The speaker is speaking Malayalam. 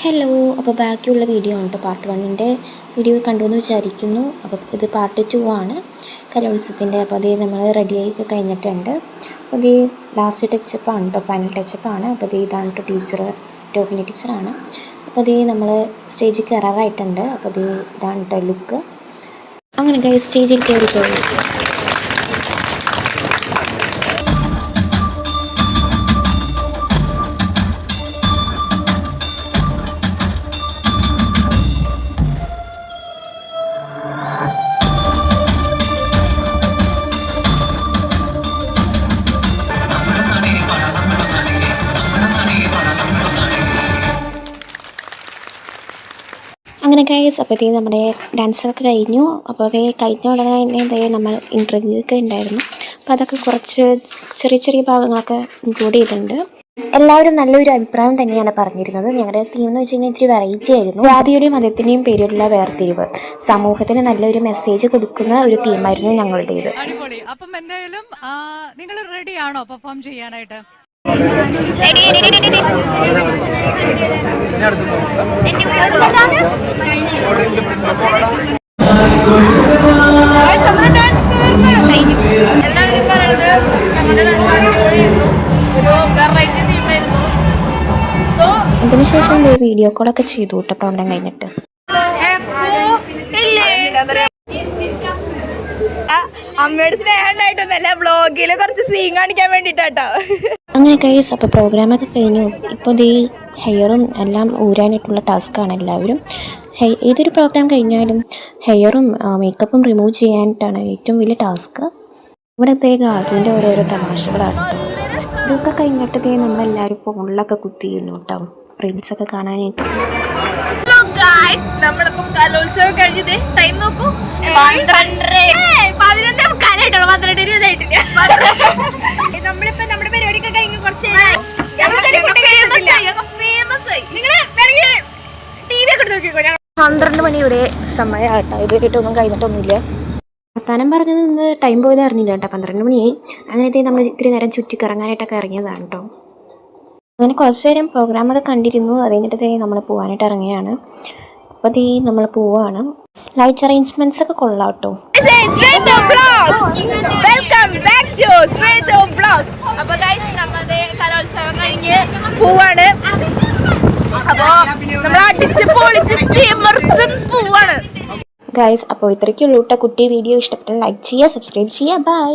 ഹലോ, അപ്പോൾ ബാക്കിയുള്ള വീഡിയോ ഉണ്ട്. പാർട്ട് 1 വീഡിയോ കണ്ടുവെന്ന് വിചാരിക്കുന്നു. അപ്പോൾ ഇത് പാർട്ട് 2 ആണ് കലോത്സവത്തിൻ്റെ. അപ്പോൾ അത് നമ്മൾ റെഡിയായി കഴിഞ്ഞിട്ടുണ്ട്. അപ്പോൾ ഇത് ലാസ്റ്റ് ടച്ചപ്പാണ് കേട്ടോ, ഫൈനൽ ടച്ചപ്പാണ്. അപ്പോൾ ഇത് ഇതാണ് കേട്ടോ ടീച്ചർ, രോഹിണി ടീച്ചറാണ്. അപ്പോൾ ഇത് നമ്മൾ സ്റ്റേജിൽ കയറാറായിട്ടുണ്ട്. അപ്പോൾ ഇത് ഇതാണ് കേട്ടോ ലുക്ക്. അങ്ങനെ സ്റ്റേജിൽ കയറി പോയി. അങ്ങനെ ഗൈസ്, അപ്പോൾ ഇത് നമ്മുടെ ഡാൻസൊക്കെ കഴിഞ്ഞു. അപ്പോൾ അത് കഴിഞ്ഞ ഉടനെ തന്നെ നമ്മൾ ഇൻ്റർവ്യൂ ഒക്കെ ഉണ്ടായിരുന്നു. അപ്പോൾ അതൊക്കെ കുറച്ച് ചെറിയ ചെറിയ ഭാഗങ്ങളൊക്കെ ഇൻക്ലൂഡ് ചെയ്തിട്ടുണ്ട്. എല്ലാവരും നല്ലൊരു അഭിപ്രായം തന്നെയാണ് പറഞ്ഞിരുന്നത്. ഞങ്ങളുടെ തീം എന്ന് വെച്ച് കഴിഞ്ഞാൽ ഇത്തിരി വെറൈറ്റി ആയിരുന്നു. ജാതിയുടെയും മതത്തിൻ്റെയും പേരിലുള്ള വേർതിരിവ്, സമൂഹത്തിന് നല്ലൊരു മെസ്സേജ് കൊടുക്കുന്ന ഒരു തീമായിരുന്നു ഞങ്ങളുടേത്. അപ്പം എന്തായാലും നിങ്ങൾ റെഡിയാണോ പെർഫോം ചെയ്യാനായിട്ട്? എല്ലാവരും പറയുന്നത് ഞങ്ങളുടെ അതിനുശേഷം വീഡിയോ കോളൊക്കെ ചെയ്തു കേട്ടോ പ്രോഗ്രാം കഴിഞ്ഞിട്ട്. അമ്മയുടെ സ്നേഹം ഉണ്ടായിട്ടൊന്നല്ല, വ്ളോഗില് കുറച്ച് സീൻ കാണിക്കാൻ വേണ്ടിട്ടാട്ടോ. അങ്ങനെ ഗൈസ്, അപ്പോൾ പ്രോഗ്രാമൊക്കെ കഴിഞ്ഞു. ഇപ്പോൾ ഈ ഹെയറും എല്ലാം ഊരാനായിട്ടുള്ള ടാസ്ക്കാണ് എല്ലാവരും. ഏതൊരു പ്രോഗ്രാം കഴിഞ്ഞാലും ഹെയറും മേക്കപ്പും റിമൂവ് ചെയ്യാനായിട്ടാണ് ഏറ്റവും വലിയ ടാസ്ക്. ഇവിടത്തെ അതിൻ്റെ ഓരോരോ തമാശകളാണ്. ഇതൊക്കെ കഴിഞ്ഞിട്ടേ നമ്മളെല്ലാവരും ഫോണിലൊക്കെ കുത്തിയിരുന്നു കേട്ടോ, റീൽസൊക്കെ കാണാനായിട്ട്. നമ്മളിപ്പോ കലോത്സവം കഴിഞ്ഞത് ടൈം നോക്കൂ, 11:20 നമ്മളിപ്പോ നമ്മുടെ പരിപാടിയൊക്കെ കഴിഞ്ഞ് കുറച്ച് 12 മണിയുടെ സമയമാട്ടോ. ഇതുവരെയായിട്ടൊന്നും കഴിഞ്ഞിട്ടൊന്നുമില്ല. വർത്താനം പറഞ്ഞത് നിന്ന് ടൈം പോയത് അറിഞ്ഞില്ല കേട്ടോ. 12 മണിയായി. അങ്ങനത്തെ നമ്മൾ ഇത്തിരി നേരം ചുറ്റിക്കറങ്ങാനായിട്ടൊക്കെ ഇറങ്ങിയതാണ് കേട്ടോ. അങ്ങനെ കുറച്ച് നേരം പ്രോഗ്രാമൊക്കെ കണ്ടിരുന്നു. അത് കഴിഞ്ഞിട്ട് നമ്മൾ പോകാനായിട്ട് ഇറങ്ങിയാണ്. അപ്പോൾ അത് നമ്മൾ പോവാണ്. ലൈറ്റ് അറേഞ്ച്മെന്റ്സ് ഒക്കെ കൊള്ളാം കേട്ടോ. അപ്പോൾ ഗൈസ്, നമ്മുടെ കലോത്സവം കഴിഞ്ഞ് പോവാണ്. അപ്പോൾ നമ്മൾ അടിച്ച് പൊളിച്ച് പോവാണ് ഗൈസ്. അപ്പോൾ ഇത്രയ്ക്കുള്ളൂ കേട്ടോ കുട്ടി വീഡിയോ. ഇഷ്ടപ്പെട്ടാൽ ലൈക്ക് ചെയ്യുക, സബ്സ്ക്രൈബ് ചെയ്യുക. ബൈ.